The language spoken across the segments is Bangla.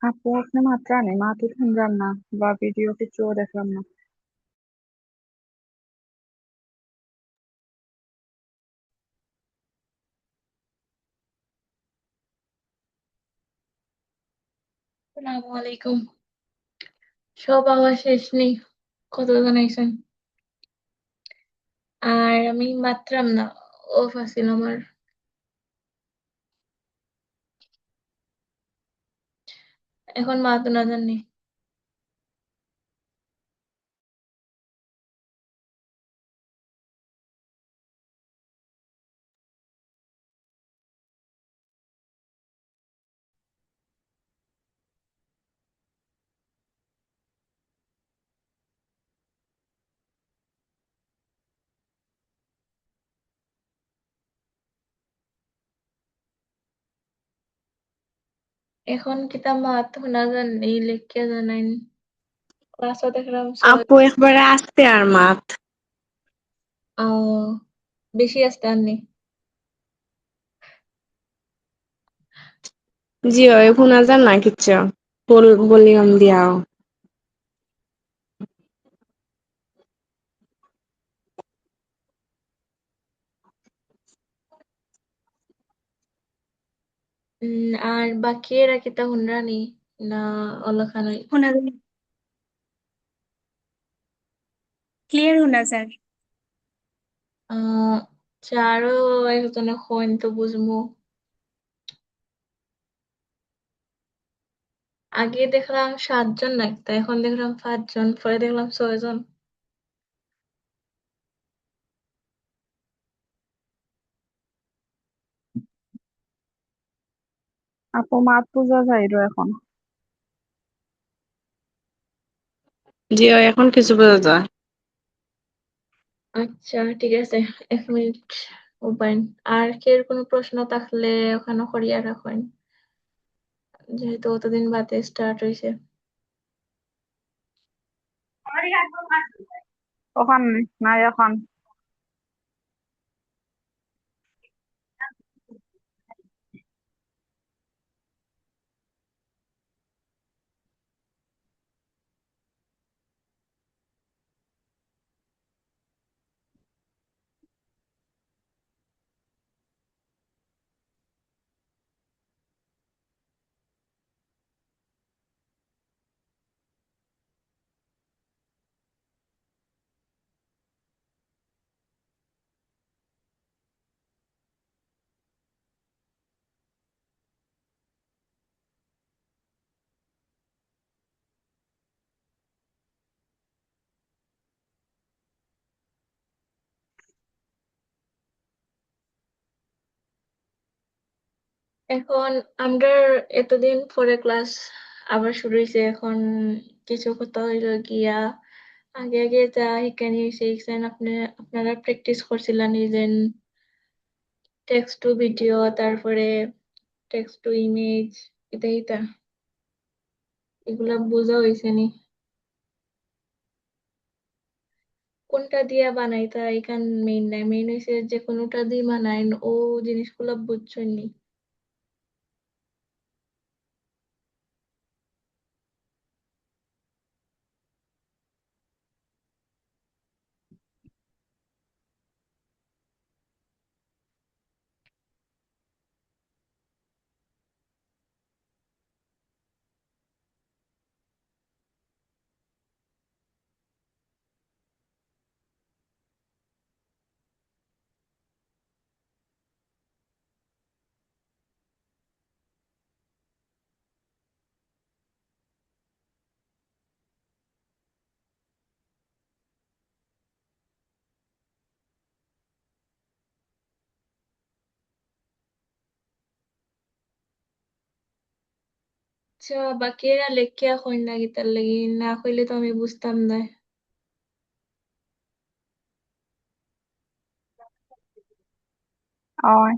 আপু আপনি মাত্র আনে মা তো শুনলাম না বা ভিডিও কিছুও দেখলাম না। আসসালামু আলাইকুম। সব আওয়াজ শেষ নেই, কতজন আইছেন? আর আমি মাত্রাম না, অফ আছিল আমার। এখন মা তো না জানি। এখন কিতা মাত শোনা জানি, লেখিয়া জানাইন। ক্লাসও দেখলাম আপু একবারে আস্তে আর মাত। আহ, বেশি আসতে আননি। জি ওই শোনা যান না কিচ্ছু। ভলিউম দিয়াও। আর বাকি এরা কিতা শুনরানি না অলখানই? শোনা যায়, ক্লিয়ার শোনা যায়। আরো একজনে হইন তো বুঝমু। আগে দেখলাম 7 জন লাগতো, এখন দেখলাম 5 জন, পরে দেখলাম 6 জন। আপু মাত পূজা যাইরো এখন। জি ওই এখন কিছু বোঝা যায়। আচ্ছা ঠিক আছে, 1 মিনিট উপায়। আর কে কোনো প্রশ্ন থাকলে ওখানে করিয়া রাখেন, যেহেতু অতদিন বাদে স্টার্ট হয়েছে। ওখান নাই এখন। এখন আমরা এতদিন পরে ক্লাস আবার শুরু হয়েছে। এখন কিছু কথা হইল গিয়া, আগে আগে যা শিখানি হয়েছে এখানে আপনারা প্র্যাকটিস করছিলেন, এই যে টেক্সট টু ভিডিও, তারপরে টেক্সট টু ইমেজ, এটা এটা এগুলা বোঝা হয়েছে নি? কোনটা দিয়া বানাইতা এখান মেইন নাই, মেইন হয়েছে যে কোনোটা দিয়ে বানাইন ও জিনিসগুলা বুঝছেন নি? আচ্ছা, বাকিরা লেখিয়া কইন না গীতার লাগি, না কইলে তো আমি বুঝতাম না। ওই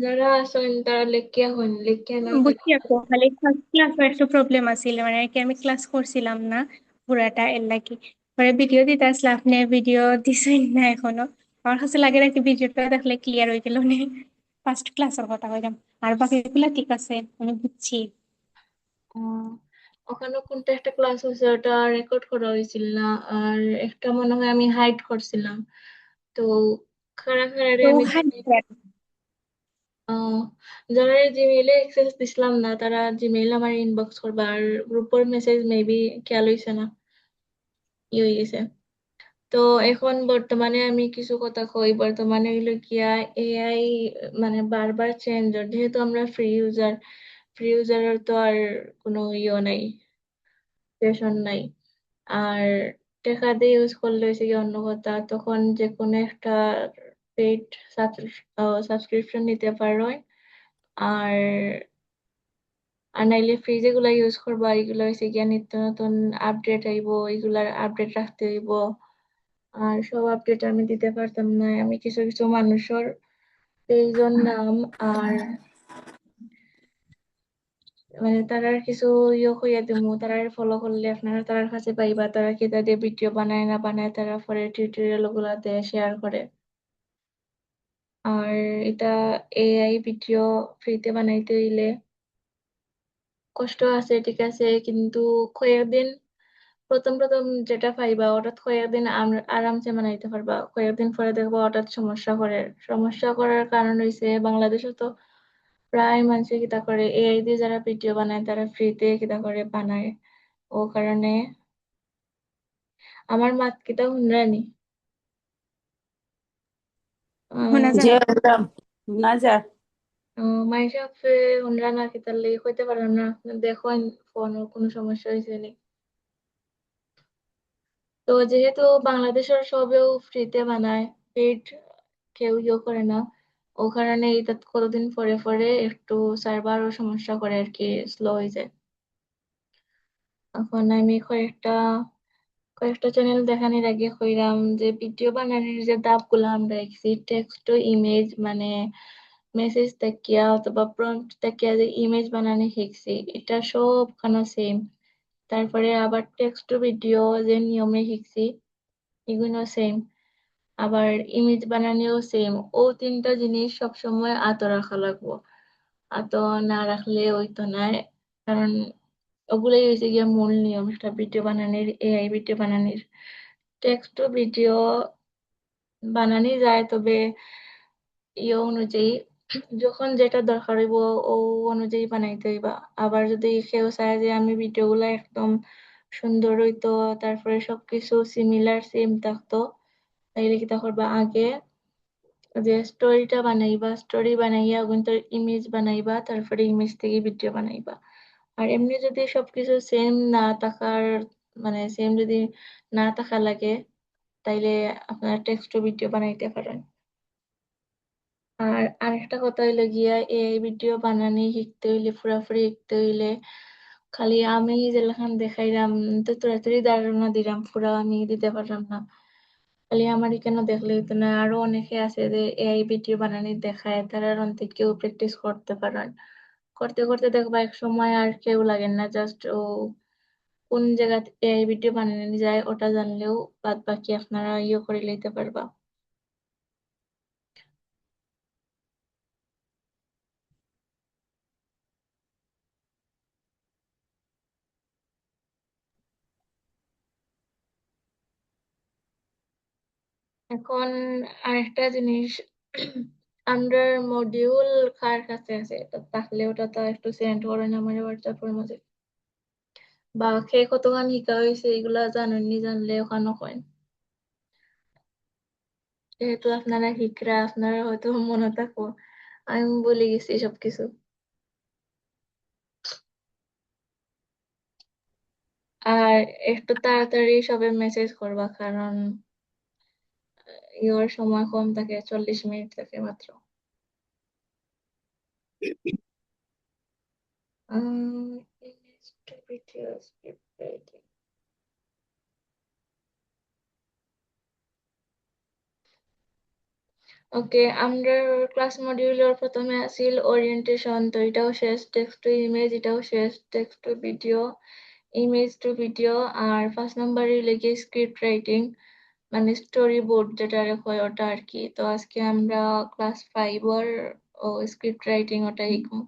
যারা আসেন তারা লেখিয়া হইন, লেখিয়া না হইলে। বুঝছি আপু, খালি ফার্স্ট ক্লাসে একটু প্রবলেম আছিল, মানে আর কি আমি ক্লাস করছিলাম না পুরাটা, এর লাগি পরে ভিডিও দিতে আসলে আপনি ভিডিও দিছেন না এখনো। আমার কাছে লাগে নাকি ভিডিওটা দেখলে ক্লিয়ার হয়ে গেল নে, ফার্স্ট ক্লাসের কথা কইলাম, আর বাকিগুলা ঠিক আছে, আমি বুঝছি। ওখানে কোনটা একটা ক্লাস হয়েছে ওটা রেকর্ড করা হয়েছিল না, আর একটা মনে হয় আমি হাইড করছিলাম। তো খাড়া খাড়ারে তো আমি যারা জিমেইলে অ্যাক্সেস দিছিলাম না তারা জিমেইল আমার ইনবক্স করবা, আর গ্রুপের মেসেজ মেবি খেয়াল হইছে না, হয়ে গেছে। তো এখন বর্তমানে আমি কিছু কথা কই, বর্তমানে হইলো গিয়া এআই মানে বারবার চেঞ্জ, যেহেতু আমরা ফ্রি ইউজারের তো আর কোনো নাই, সেশন নাই। আর টাকা দিয়ে ইউজ করলে হয়েছে কি অন্য কথা, তখন যে কোনো একটা পেইড সাবস্ক্রিপশন নিতে পারো। আর আর নাইলে ফ্রি যেগুলা ইউজ করবা এগুলা হয়েছে গিয়া নিত্য নতুন আপডেট আইবো, এগুলার আপডেট রাখতে হইব। আর সব আপডেট আমি দিতে পারতাম না, আমি কিছু কিছু মানুষের পেজের নাম আর মানে তারার কিছু হইয়া দিমু, তারার ফলো করলে আপনারা তারার কাছে পাইবা, তারা কি তাদের ভিডিও বানায় না বানায়, তারা পরে টিউটোরিয়াল গুলাতে শেয়ার করে। আর এটা এআই ভিডিও ফ্রিতে বানাইতে হইলে কষ্ট আছে ঠিক আছে, কিন্তু কয়েকদিন প্রথম প্রথম যেটা পাইবা হঠাৎ কয়েকদিন আরামসে বানাইতে পারবা, কয়েকদিন পরে দেখবা হঠাৎ সমস্যা করার কারণ হইছে বাংলাদেশে তো প্রায় মানুষে কিতা করে এআই দিয়ে যারা ভিডিও বানায় তারা ফ্রিতে কিতা করে বানায়। ও কারণে আমার মাত কিতা হুনরানি শোনা যায় যে না। আমরা না যা মাইশা আপে হুনরা না কিতার লেগে হইতে পারলাম না, দেখো ফোনের কোনো সমস্যা হয়েছে নি। তো যেহেতু বাংলাদেশের সবেও ফ্রিতে বানায়, পেড কেউ করে না, ও কারণে এটা কতদিন পরে পরে একটু সার্ভারও সমস্যা করে আর কি, স্লো হয়ে যায়। এখন আমি কয়েকটা চ্যানেল দেখানোর আগে কইরাম যে ভিডিও বানানোর যে ধাপ গুলো আমরা দেখছি, টেক্সট টু ইমেজ মানে মেসেজ তাকিয়া অথবা প্রম্পট তাকিয়া যে ইমেজ বানানো শিখছি এটা সবখানে সেম। তারপরে আবার টেক্সট টু ভিডিও যে নিয়মে শিখছি এগুলো সেম, আবার ইমেজ বানানিও সেম। ও তিনটা জিনিস সবসময় আতো রাখা লাগবো, আতো না রাখলে ওই তো নাই। কারণ ওগুলোই হয়েছে গিয়ে মূল নিয়ম একটা ভিডিও বানানির, এআই ভিডিও বানানির। টেক্সট টু ভিডিও বানানি যায়, তবে অনুযায়ী যখন যেটা দরকার হইব ও অনুযায়ী বানাইতে হইবা। আবার যদি কেউ চায় যে আমি ভিডিও গুলা একদম সুন্দর হইতো, তারপরে সবকিছু সিমিলার সেম থাকতো, তাইলে কি করবা আগে যে স্টোরিটা বানাইবা, স্টোরি বানাইয়া কিন্তু ইমেজ বানাইবা, তারপরে ইমেজ থেকে ভিডিও বানাইবা। আর এমনি যদি সবকিছু সেম না থাকার মানে সেম যদি না থাকা লাগে তাইলে আপনারা টেক্সট টু ভিডিও বানাইতে পারেন। আর আরেকটা কথা হইলো গিয়া এই ভিডিও বানানি শিখতে হইলে পুরাপুরি শিখতে হইলে খালি আমি যেলাখান দেখাইলাম তো তাড়াতাড়ি ধারণা দিলাম, পুরা আমি দিতে পারলাম না। খালি আমার এখানে দেখলে হইতো না, আরো অনেকে আছে যে এই ভিডিও বানানি দেখায়, তারা অন্তে কেউ প্র্যাকটিস করতে পারেন। করতে করতে দেখবা এক সময় আর কেউ লাগে না, জাস্ট ও কোন জায়গা এই ভিডিও বানানো যায় ওটা জানলেও বাদ বাকি আপনারা করে লইতে পারবা। এখন আরেকটা জিনিস আমরা মডিউল কার কাছে আছে তো তাহলে ওটা তো একটু সেন্ড করেন আমার হোয়াটসঅ্যাপের মধ্যে, বা কে কতক্ষণ শিখা হয়েছে এগুলা জানেননি, জানলে ওখানে কয়েন। যেহেতু আপনারা শিখরা আপনারা হয়তো মনে থাকবো, আমি বলে গেছি সবকিছু। আর একটু তাড়াতাড়ি সবে মেসেজ করবা, কারণ ইওর সময় কম থাকে, 40 মিনিট থাকে মাত্র। image to video script writing. ওকে, আমরা ক্লাস মডিউলের প্রথমে আছিল ওরিয়েন্টেশন, তো এটাও শেষ। টেক্সট টু ইমেজ এটাও শেষ। Text to video, image to video. আর ফার্স্ট নাম্বারে লেগে স্ক্রিপ্ট রাইটিং মানে স্টোরি বোর্ড যেটা হয় ওটা আর কি। তো আজকে আমরা ক্লাস 5 এর ও স্ক্রিপ্ট রাইটিং ওটা শিখবো।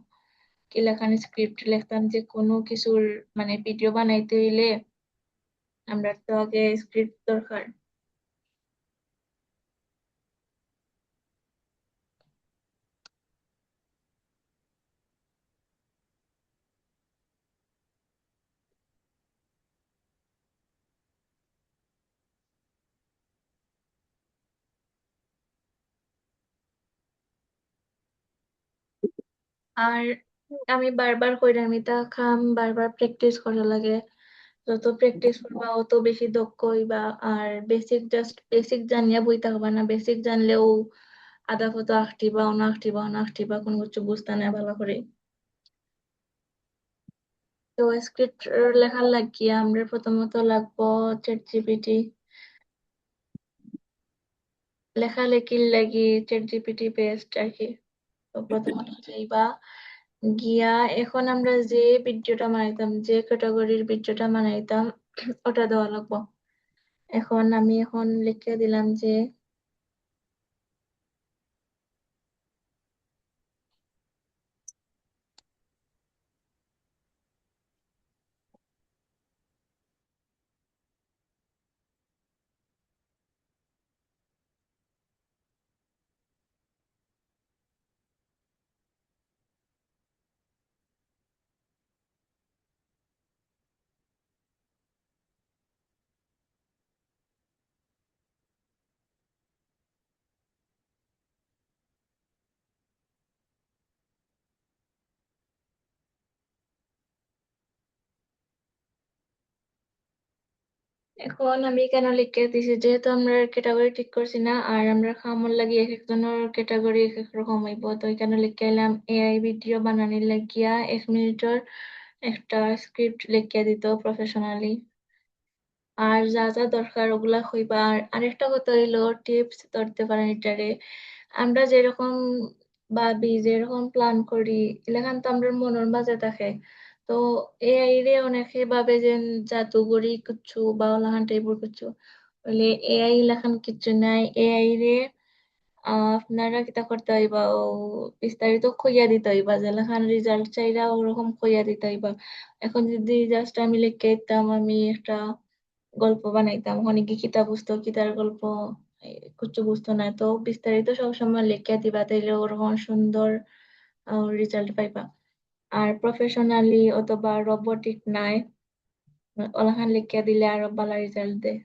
কি লেখান স্ক্রিপ্ট লিখতাম যে কোনো কিছুর মানে ভিডিও বানাইতে হইলে আমরা তো আগে স্ক্রিপ্ট দরকার। আর আমি বারবার কইরা আমি তা খাম বারবার প্র্যাকটিস করা লাগে। যত প্র্যাকটিস করবা অত বেশি দক্ষ হইবা। আর বেসিক জানিয়া বইতে হবে না, বেসিক জানলেও আধা কত আঁকটিবা কোনো কিছু বুঝতে না ভালো করে। তো স্ক্রিপ্ট লেখার লাগিয়া আমরা প্রথমত লাগবো চ্যাট জিপিটি। লেখালেখির লাগি চ্যাট জিপিটি বেস্ট আর কি। তো প্রথমত যাইবা গিয়া এখন আমরা যে ভিডিওটা বানাইতাম, যে ক্যাটাগরির ভিডিওটা বানাইতাম ওটা দেওয়া লাগবো। এখন লিখে দিলাম যে এখন আমি কেন লিখে দিছি যেহেতু আমরা ক্যাটাগরি ঠিক করছি না, আর আমরা খামর লাগি এক একজনের ক্যাটাগরি এক এক রকম হইব। তো এখানে লিখে এলাম এআই ভিডিও বানানির লাগিয়া 1 মিনিটের একটা স্ক্রিপ্ট লিখে দিত প্রফেশনালি। আর যা যা দরকার ওগুলা হইবা। আর আরেকটা কথা হইলো টিপস ধরতে পারেন এটারে। আমরা যেরকম ভাবি যেরকম প্ল্যান করি এলাকান তো আমরা মনের মাঝে থাকে। তো এআই রে অনেকে ভাবে যে জাদুগরি কিছু বা ওলাহান টাইপের কিছু বলে। এআই লেখান কিছু নাই। এআই রে আপনারা কিতা করতে হইবা ও বিস্তারিত খুঁইয়া দিতে হইবা, যে লেখান রেজাল্ট চাইরা ওরকম খুঁইয়া দিতে হইবা। এখন যদি জাস্ট আমি লিখে দিতাম আমি একটা গল্প বানাইতাম অনেক কিতা বুঝতো কিতার গল্প কিছু বুঝতো না। তো বিস্তারিত সবসময় লিখে দিবা তাইলে ওরকম সুন্দর রেজাল্ট পাইবা। আর প্রফেশনালি অথবা রোবোটিক নাই ওলাখান লিখে দিলে আরো ভালো রেজাল্ট দেয়।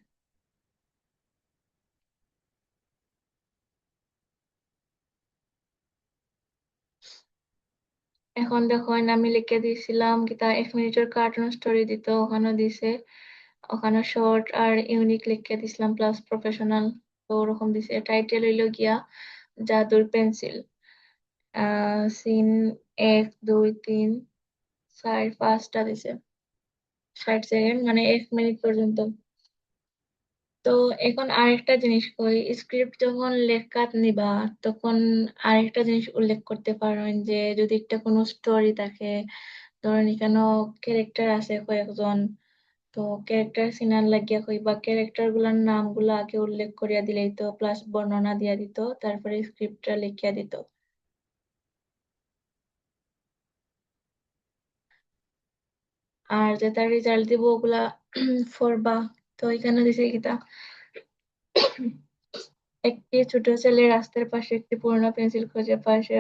এখন দেখুন আমি লিখে দিয়েছিলাম কিতা 1 মিনিটের কার্টুন স্টোরি দিত, ওখানে দিছে। ওখানে শর্ট আর ইউনিক লিখে দিছিলাম প্লাস প্রফেশনাল। তো ওরকম দিছে। টাইটেল হইলো গিয়া জাদুর পেন্সিল। সিন 1 2 3 4 5টা দিছে, 60 সেকেন্ড মানে 1 মিনিট পর্যন্ত। তো এখন আরেকটা জিনিস কই, স্ক্রিপ্ট যখন লেখাত নিবা তখন আরেকটা জিনিস উল্লেখ করতে পারেন যে যদি একটা কোনো স্টোরি থাকে, ধরেন এখানে ক্যারেক্টার আছে কয়েকজন, তো ক্যারেক্টার সিনার লাগিয়া কইবা ক্যারেক্টার গুলার নাম গুলা আগে উল্লেখ করিয়া দিলেই তো প্লাস বর্ণনা দিয়া দিত, তারপরে স্ক্রিপ্টটা লিখিয়া দিত। আর যেটা রেজাল্ট দিব ওগুলা ফরবা। তো এখানে দিছে কিতা একটি ছোট ছেলে রাস্তার পাশে একটি পুরোনো পেন্সিল খুঁজে পায়, সে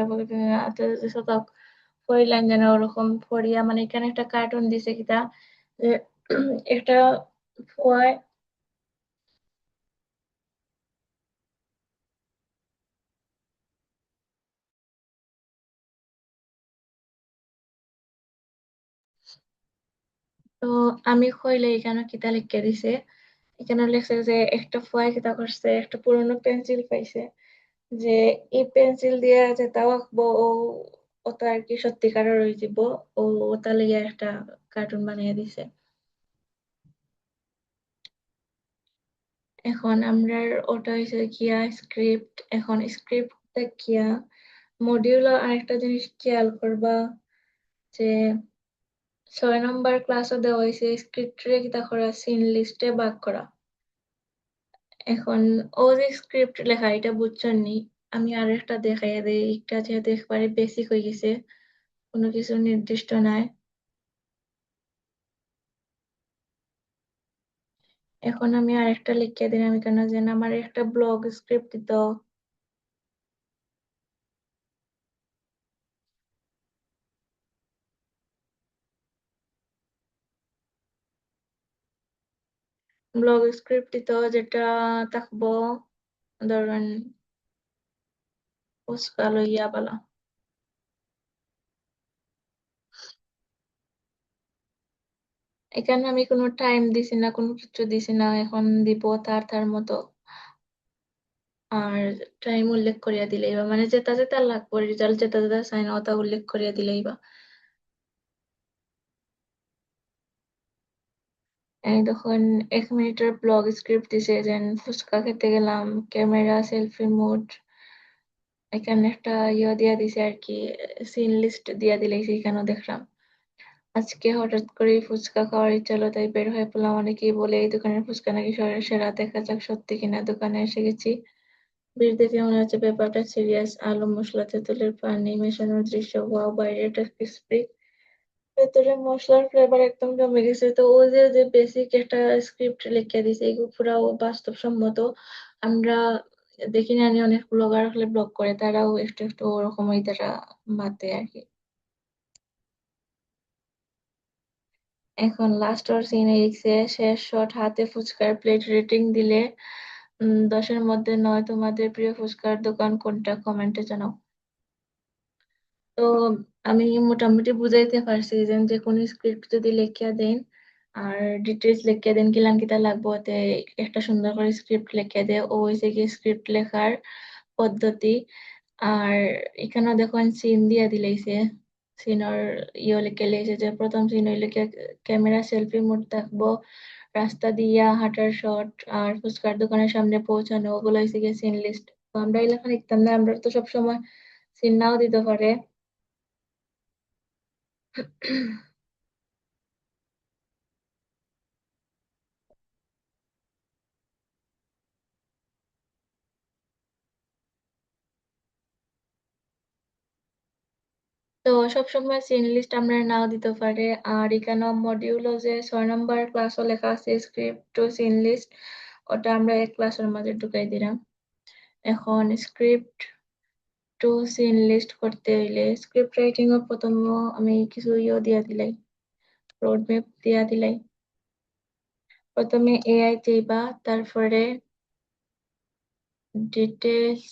শতক পড়িলেন যেন ওরকম পড়িয়া মানে এখানে একটা কার্টুন দিছে কিতা যে একটা ফুয়ায়। তো আমি কইলে এখানে কিতা লিখে দিছে, এখানে লেখছে যে একটা ফুয়ায় কিতা করছে একটা পুরোনো পেন্সিল পাইছে, যে এই পেন্সিল দিয়ে যেটা আঁকবো ও ওটা আর কি সত্যিকারের হয়ে যাব। ও ওটা লিগে একটা কার্টুন বানিয়ে দিছে। এখন আমরা ওটা হয়েছে গিয়া স্ক্রিপ্ট। এখন স্ক্রিপ্ট গিয়া মডিউলার আরেকটা জিনিস খেয়াল করবা যে 6 নম্বর ক্লাসে দেওয়া হয়েছে স্ক্রিপ্টে কিতা করা সিন লিস্টে ভাগ করা। এখন ও যে স্ক্রিপ্ট লেখা এটা বুঝছেন নি, আমি আরেকটা দেখাই দিই, একটা যেহেতু একবারে বেসিক হয়ে গেছে, কোনো কিছু নির্দিষ্ট নাই। এখন আমি আরেকটা লিখে দিলাম এখানে, যে আমার একটা ব্লগ স্ক্রিপ্ট দিত। ব্লগ স্ক্রিপ্ট দিত যেটা থাকবো, ধরেন ফুচকা লইয়া বলা। এখানে আমি কোনো টাইম দিছি না, কোনো কিছু দিছি না, এখন দিব তার তার মতো। আর টাইম উল্লেখ করিয়া দিলেই বা, মানে যেটা যেটা লাগবে, রেজাল্ট যেটা যেটা চাই না ওটা উল্লেখ করিয়া দিলেই বা। এই দেখুন 1 মিনিটের ব্লগ স্ক্রিপ্ট দিছে, যে ফুচকা খেতে গেলাম, ক্যামেরা সেলফি মুড। এখানে একটা দিয়া দিছে আর কি, সিন লিস্ট দিয়া দিলেই সেখানেও দেখলাম। আজকে হঠাৎ করে ফুচকা খাওয়ার ইচ্ছা হলো, তাই বের হয়ে পড়লাম। অনেকেই বলে এই দোকানের ফুচকা নাকি শহরের সেরা, দেখা যাক সত্যি কিনা। দোকানে এসে গেছি, ভিড় দেখে মনে হচ্ছে ব্যাপারটা সিরিয়াস। আলু, মশলা, তেঁতুলের পানি মেশানোর দৃশ্য, ওয়াও! বাইরেটা ক্রিস্পি, ভেতরে মশলার ফ্লেভার একদম জমে গেছে। তো ও যে বেসিক একটা স্ক্রিপ্ট লিখে দিছে, এগুলো পুরা বাস্তবসম্মত। আমরা দেখি না নি অনেক ব্লগার হলে ব্লগ করে, তারাও একটু একটু ওরকমই তারা বাতে আর কি। এখন লাস্ট ওর সিন লিখছে, শেষ শট হাতে ফুচকার প্লেট, রেটিং দিলে 10-এর মধ্যে 9। তোমাদের প্রিয় ফুচকার দোকান কোনটা, কমেন্টে জানাও। তো আমি মোটামুটি বুঝাইতে পারছি যে কোন স্ক্রিপ্ট যদি লেখিয়া দেন আর ডিটেলস লেখিয়া দেন কিলান কিতা লাগবো, তে একটা সুন্দর করে স্ক্রিপ্ট লেখিয়া দেয়। ও হইছে কি স্ক্রিপ্ট লেখার পদ্ধতি। আর এখানে দেখুন সিন দিয়া দিলাইছে, সিনের লিখে লিখেছে যে প্রথম সিন হইলে ক্যামেরা সেলফি মোড থাকবো, রাস্তা দিয়া হাঁটার শট, আর ফুচকার দোকানের সামনে পৌঁছানো, ওগুলো হয়েছে গিয়ে সিন লিস্ট। তো আমরা এই লেখা লিখতাম না, আমরা তো সবসময় সিন নাও দিতে পারে। তো সবসময় সিন লিস্ট আমরা নাও দিতে পারে। আর এখানে মডিউলও যে 6 নম্বর ক্লাসও লেখা আছে স্ক্রিপ্ট টু সিন লিস্ট, ওটা আমরা এক ক্লাসের মাঝে ঢুকাই দিলাম। এখন স্ক্রিপ্ট টু সিন লিস্ট করতে হইলে স্ক্রিপ্ট রাইটিং এর প্রথম আমি কিছু দিয়া দিলাই, রোড ম্যাপ দিয়া দিলাই। প্রথমে এআই চাইবা, তারপরে ডিটেলস,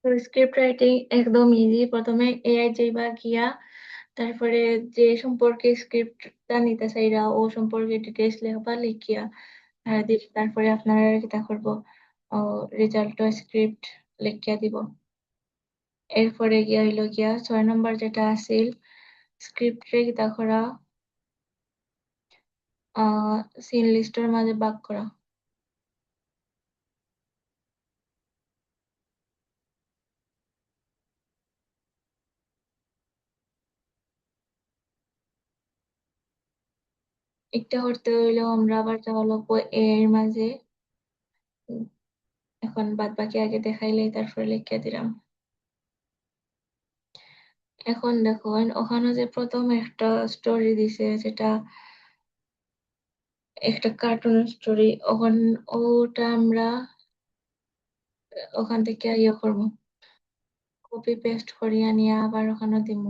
তো স্ক্রিপ্ট রাইটিং একদম ইজি। প্রথমে এআই চাইবা গিয়া, তারপরে যে সম্পর্কে স্ক্রিপ্টটা নিতে চাইরা ও সম্পর্কে ডিটেলস লেখবা, লিখিয়া তারপরে আপনারা কিতা করবো, রেজাল্ট স্ক্রিপ্ট লিখিয়া দিব। এরপরে গিয়া হইলো গিয়া 6 নম্বর যেটা আছিল, স্ক্রিপ্ট রে কিতা করা, সিন লিস্টের মাঝে ভাগ করা। একটা করতে হইলেও আমরা আবার যাওয়া লাগবো এর মাঝে। উম, এখন বাদ বাকি আগে দেখাইলেই তারপরে লিখিয়া দিলাম। এখন দেখুন ওখানে যে প্রথম একটা স্টোরি দিছে, যেটা একটা কার্টুন স্টোরি, ওটা আমরা ওখান থেকে ইয়ে করবো, কপি পেস্ট করিয়া নিয়ে আবার ওখানে দিব।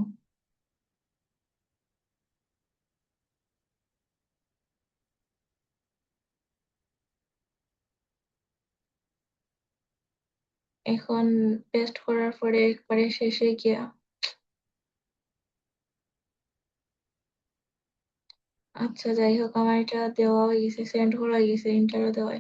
এখন পেস্ট করার পরে একবারে শেষে গিয়া, আচ্ছা যাই হোক, আমার এটা দেওয়া হয়ে গেছে, সেন্ড করা হয়ে গেছে, ইন্টারও দেওয়া।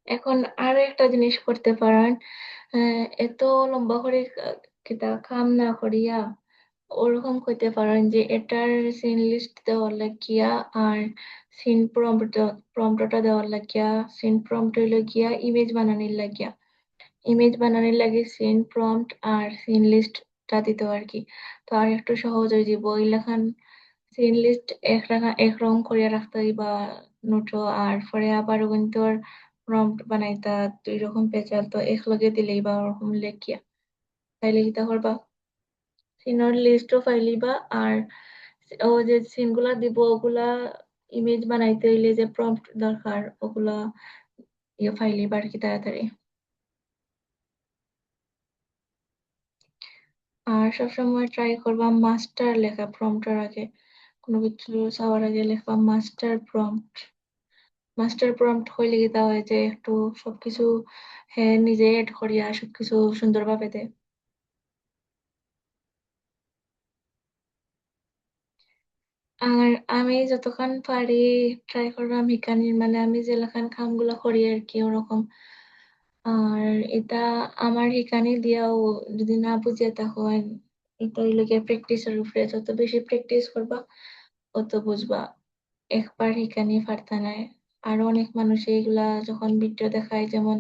এখন আরো একটা জিনিস করতে পারেন, এত লম্বা করে কিতা কাম না করিয়া ওরকম করতে পারেন যে এটার সিন লিস্ট দেওয়ার লাগিয়া আর সিন প্রম্পটটা দেওয়ার লাগিয়া, সিন প্রম্পট হইলো গিয়া ইমেজ বানানোর লাগে সিন প্রম্পট আর সিন লিস্টটা দিতে আর কি। তো আর একটু সহজ হয়ে যাব ওই লেখান সিন লিস্ট একরকম করিয়া রাখতে হইবা নোটও, আর পরে আবার কিন্তু প্রম্পট বানাইতা দুই রকম পেঁচাল, তো একলগে দিলেই বা ওরকম লেখিয়া তাইলে কিতা করবা সিনের লিস্টও ফাইলিবা আর ও যে সিন গুলা দিব ওগুলা ইমেজ বানাইতে হইলে যে প্রম্পট দরকার ওগুলা ফাইলিবা আর কি তাড়াতাড়ি। আর সবসময় ট্রাই করবা মাস্টার লেখা প্রম্পটের আগে, কোনো কিছু চাওয়ার আগে লেখবা মাস্টার প্রম্পট। মাস্টার প্রম্পট হইলে গিতা হয় যে একটু সবকিছু হ্যাঁ নিজে এড করিয়া সবকিছু সুন্দরভাবে দেয়। আর আমি যতক্ষণ পারি ট্রাই করলাম হিকানির মানে আমি যে লেখান কামগুলা করি আর কি ওরকম। আর এটা আমার হিকানি দিয়াও যদি না বুঝিয়া তখন এটা হইলো গিয়ে প্র্যাকটিসের উপরে, যত বেশি প্র্যাকটিস করবা অত বুঝবা। একবার হিকানি পারতা নাই। আরো অনেক মানুষ এইগুলা যখন ভিডিও দেখায়, যেমন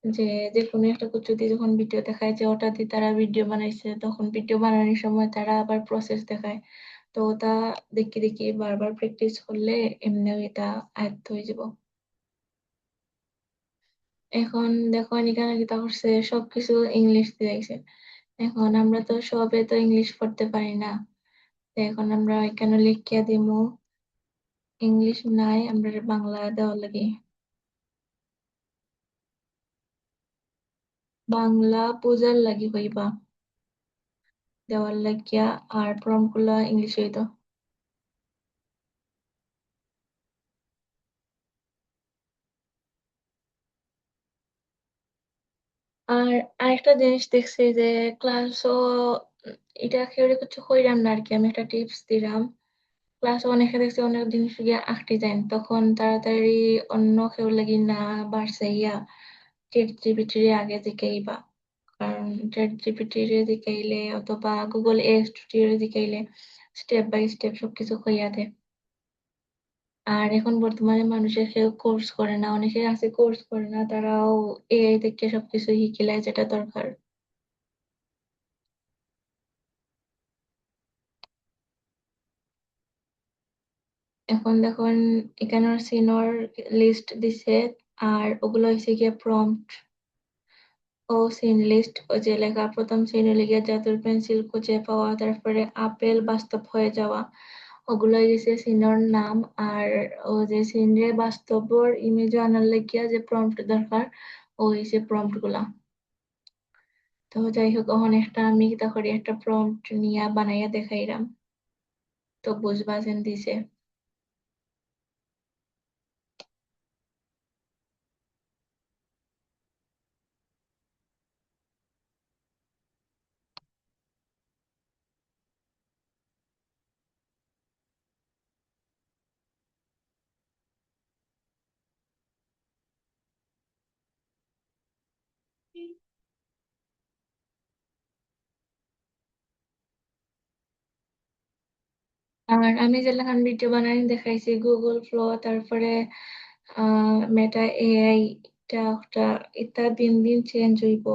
যে যে কোনো একটা কিছু দিয়ে যখন ভিডিও দেখায় যে ওটা দিয়ে তারা ভিডিও বানাইছে, তখন ভিডিও বানানোর সময় তারা আবার প্রসেস দেখায়। তো ওটা দেখি দেখি বারবার প্র্যাকটিস করলে এমনিও এটা আয়ত্ত হয়ে যাব। এখন দেখো এখানে কিতা করছে সবকিছু ইংলিশ দিয়ে আইছে। এখন আমরা তো সবে তো ইংলিশ পড়তে পারি না, তো এখন আমরা এখানে লিখিয়া দিমু ইংলিশ নাই আমরা বাংলা দেওয়ার লাগে, বাংলা বোঝার লাগি হইবা দেওয়ার লাগিয়া, আর প্রম্পট গুলা ইংলিশ হইতো। আর আরেকটা জিনিস দেখছি যে ক্লাসও এটা কেউ কিছু কইরাম না আর কি, আমি একটা টিপস দিলাম। ক্লাসে অনেকে দেখছি অনেক জিনিস গিয়া আটকে যায়, তখন তাড়াতাড়ি অন্য কেউ লাগি না বাড়ছে ইয়া চ্যাট জিপিটির আগে দিকেইবা, কারণ চ্যাট জিপিটির দিকেইলে অথবা গুগল এ স্টুডিওর দিকেইলে স্টেপ বাই স্টেপ সবকিছু কইয়া দেয়। আর এখন বর্তমানে মানুষের কেউ কোর্স করে না, অনেকে আছে কোর্স করে না, তারাও এআই থেকে সবকিছু শিখিলায় যেটা দরকার। এখন দেখুন এখানে সিনোর লিস্ট দিছে, আর ওগুলো হয়েছে গিয়ে প্রম্পট ও সিন লিস্ট। ও যে লেখা প্রথম সিনে লিখে জাদুর পেন্সিল খুঁজে পাওয়া, তারপরে আপেল বাস্তব হয়ে যাওয়া, ওগুলো দিছে সিনোর নাম। আর ও যে সিনরে বাস্তবর ইমেজ আনার লাগিয়া যে প্রম্পট দরকার ও হয়েছে প্রম্পট গুলা। তো যাই হোক এখন একটা আমি তা করি একটা প্রম্পট নিয়া বানাইয়া দেখাইলাম, তো বুঝবা যেন দিছে। আর আমি যে লেখান ভিডিও বানাই দেখাইছি গুগল ফ্লো, তারপরে মেটা এআই, এটা এটা দিন দিন চেঞ্জ হইব।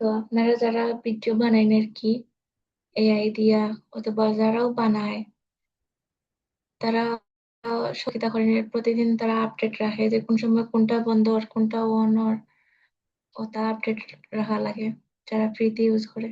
তো আপনারা যারা ভিডিও বানাইন আর কি এআই দিয়া, অথবা যারাও বানায় তারা সচেতন করেন প্রতিদিন, তারা আপডেট রাখে যে কোন সময় কোনটা বন্ধ আর কোনটা অন আর ওটা আপডেট রাখা লাগে যারা ফ্রিতে ইউজ করে।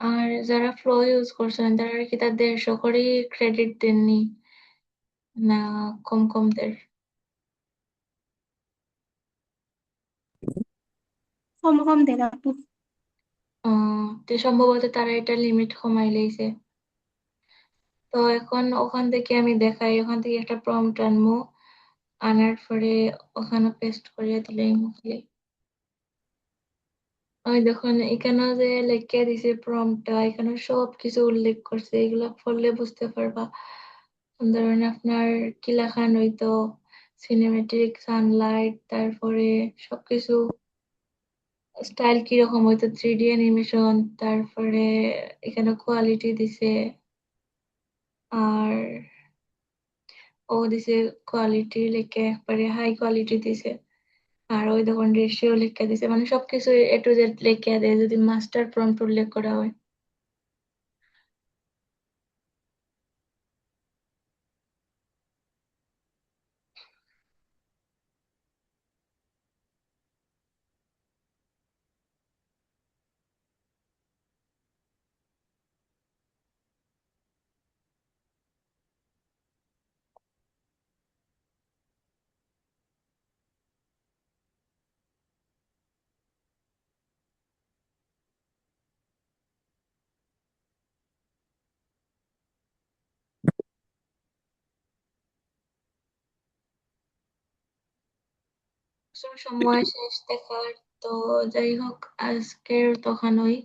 আর যারা ফ্লো ইউজ করছেন তারা কি তার 150 করে ক্রেডিট দেননি, না কম কম দেয়? কম কম দেন আপু। তো সম্ভবত তারা এটা লিমিট কমাই লাইছে। তো এখন ওখান থেকে আমি দেখাই, ওখান থেকে একটা প্রম্পট আনবো, আনার পরে ওখানে পেস্ট করিয়ে দিলেই মুখলি। ওই দেখুন এখানে যে লেখা দিছে প্রম্পটটা, এখানে সব কিছু উল্লেখ করছে, এগুলো পড়লে বুঝতে পারবা। ধরেন আপনার কি লেখান হইতো, সিনেমেটিক, সানলাইট, তারপরে সবকিছু স্টাইল কিরকম হইতো, 3D অ্যানিমেশন, তারপরে এখানে কোয়ালিটি দিছে, আর ও দিছে কোয়ালিটি লেখা একবারে হাই কোয়ালিটি দিছে। আর ওই দেখুন রেশিও লেখা দিছে, মানে সবকিছু এ টু জেড লেখা দেয় যদি মাস্টার প্রম্পট উল্লেখ করা হয়। সময় শেষ দেখার। তো যাই হোক, আজকের তখনই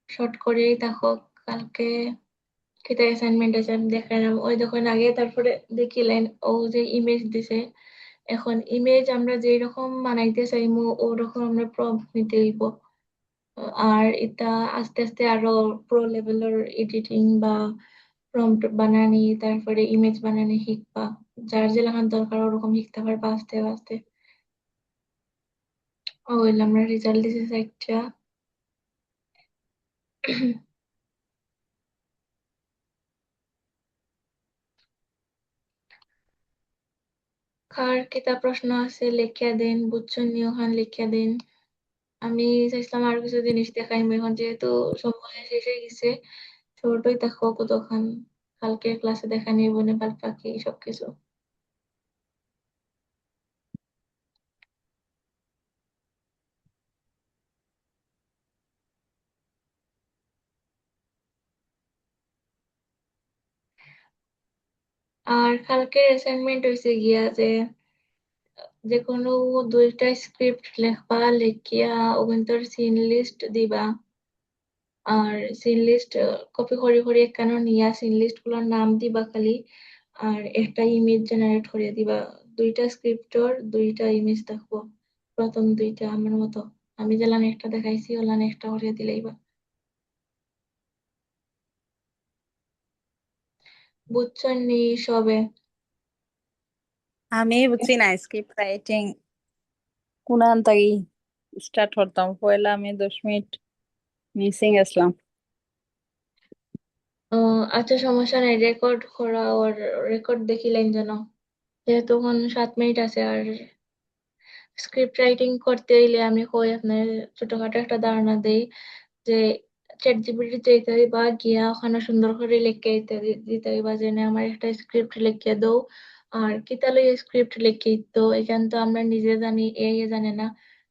শর্ট করেই থাকো, কালকে কিতা অ্যাসাইনমেন্ট আছে আমি দেখালাম। ওই দেখুন আগে তারপরে দেখিলেন ও যে ইমেজ দিছে, এখন ইমেজ আমরা যেই রকম বানাইতে চাইমু ওরকম আমরা প্রম্পট নিতে হইব। আর এটা আস্তে আস্তে আরো প্রো লেভেলের এডিটিং বা প্রম্পট বানানি, তারপরে ইমেজ বানানি শিখবা। যার যে লেখান দরকার ওরকম শিখতে পারবা আস্তে আস্তে। ও হইলো আমরা রেজাল্ট দিছে একটা। কার কিতা প্রশ্ন আছে লিখিয়া দেন, বুঝছেন নি ওখান লিখিয়া দেন। আমি চাইছিলাম আরো কিছু জিনিস দেখাইম, এখন যেহেতু সময় শেষ হয়ে গেছে, ছোটই দেখো কতক্ষণ, কালকে ক্লাসে দেখা নিব না বাদ বাকি সবকিছু। আর কালকের অ্যাসাইনমেন্ট হয়েছে গিয়া যে কোনো দুইটা স্ক্রিপ্ট লেখবা, লেখিয়া ওখানটার সিন লিস্ট দিবা। আর সিন লিস্ট কপি করে করে একখানো নিয়া সিন লিস্ট গুলোর নাম দিবা খালি, আর একটা ইমেজ জেনারেট করে দিবা। দুইটা স্ক্রিপ্টর দুইটা ইমেজ থাকবো, প্রথম দুইটা আমার মতো, আমি যেলান একটা দেখাইছি ওলান একটা করে দিলেই বা। বুঝছেন নি সবে? আমি বুঝছি না স্ক্রিপ্ট রাইটিং কোনান তাই স্টার্ট করতাম পয়লা আমি 10 মিনিট মিসিং আসলাম। আচ্ছা সমস্যা নাই, রেকর্ড করা ওর রেকর্ড দেখিলেন যেন, যেহেতু এখন 7 মিনিট আছে। আর স্ক্রিপ্ট রাইটিং করতে হইলে আমি কই আপনার ছোটখাটো একটা ধারণা দেই, যে চ্যাট জিপিটি চাইতে হইবা গিয়া ওখানে সুন্দর করে লিখে দিতে হইবা যে না আমার একটা স্ক্রিপ্ট লিখে দাও। আর কিতা লইয়া স্ক্রিপ্ট লিখি তো এখান তো আমরা নিজে জানি, এআই এ জানে না।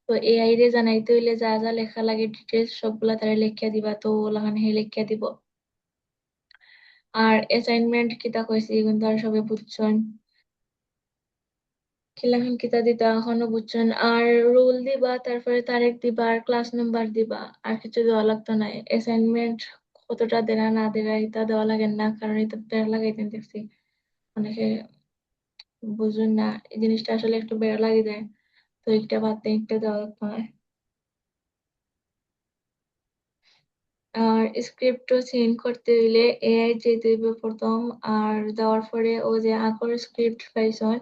তো এআই রে জানাইতে হইলে যা যা লেখা লাগে ডিটেলস সবগুলা তারা লিখে দিবা, তো ওলাখানে হে লিখে দিব। আর অ্যাসাইনমেন্ট কিতা কইছি কিন্তু আর সবে বুঝছেন, খিলাখান কিতা দিতা এখনো বুঝছেন। আর রোল দিবা, তারপরে তারিখ দিবা, আর ক্লাস নাম্বার দিবা, আর কিছু দেওয়া লাগতো না। অ্যাসাইনমেন্ট কতটা দেনা না দেনা এটা দেওয়া লাগে না, কারণ এটা বেড়া লাগাইতে দেখছি অনেকে বুঝুন না, এই জিনিসটা আসলে একটু বেড়া লাগে যায়, তো একটা বাদ দিয়ে একটা দেওয়া লাগতো না। আর স্ক্রিপ্ট চেঞ্জ করতে হইলে এআই যে দিবে প্রথম, আর দেওয়ার পরে ও যে আকর স্ক্রিপ্ট পাইছন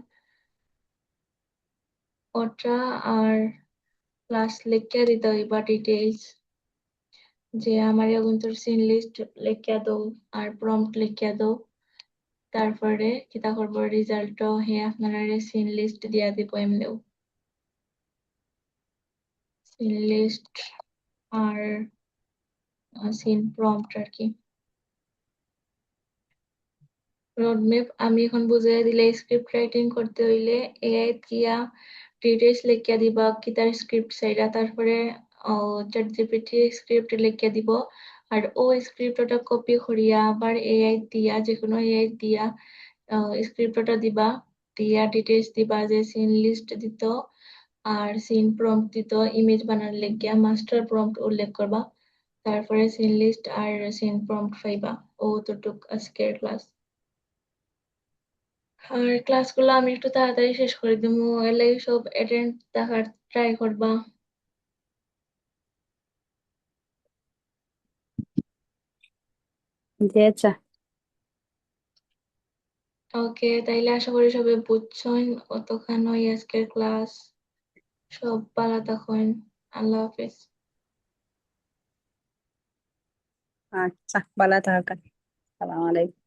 ওটা, আর প্লাস লিখিয়া দিতে হইবা ডিটেইলস, যে আমার এখন তোর সিন লিস্ট লিখিয়া দাও আর প্রম্পট লিখিয়া দাও। তারপরে কিতা করবো, রেজাল্টও হে আপনারা সিন লিস্ট দিয়া দিব এমনিও, সিন লিস্ট আর সিন প্রম্পট আর কি। রোডম্যাপ আমি এখন বুঝাই দিলে, স্ক্রিপ্ট রাইটিং করতে হইলে এআই দিয়া ডিটেইলস লিখিয়া দিবা কি তার স্ক্রিপ্ট চাইরা, তারপরে চ্যাট জিপিটি স্ক্রিপ্ট লিখিয়া দিব। আর ও স্ক্রিপ্টটা কপি করিয়া আবার এআই দিয়া যে কোনো এআই দিয়া স্ক্রিপ্টটা দিবা, দিয়া ডিটেলস দিবা যে সিন লিস্ট দিত আর সিন প্রম্পট দিত, ইমেজ বানার লেগিয়া মাস্টার প্রম্পট উল্লেখ করবা, তারপরে সিন লিস্ট আর সিন প্রম্পট পাইবা। ও তোটুক আজকের ক্লাস। আর ক্লাসগুলো আমি একটু তাড়াতাড়ি শেষ করে দিবো, এলে সব অ্যাটেন্ড দেখার ট্রাই করবা। জি আচ্ছা। ওকে, তাইলে আশা করি সবাই বুঝছেন অতখানি আজকের ক্লাস। সব ভালো থাকুন, আল্লাহ হাফেজ। আচ্ছা, ভালো থাকা। সালাম আলাইকুম।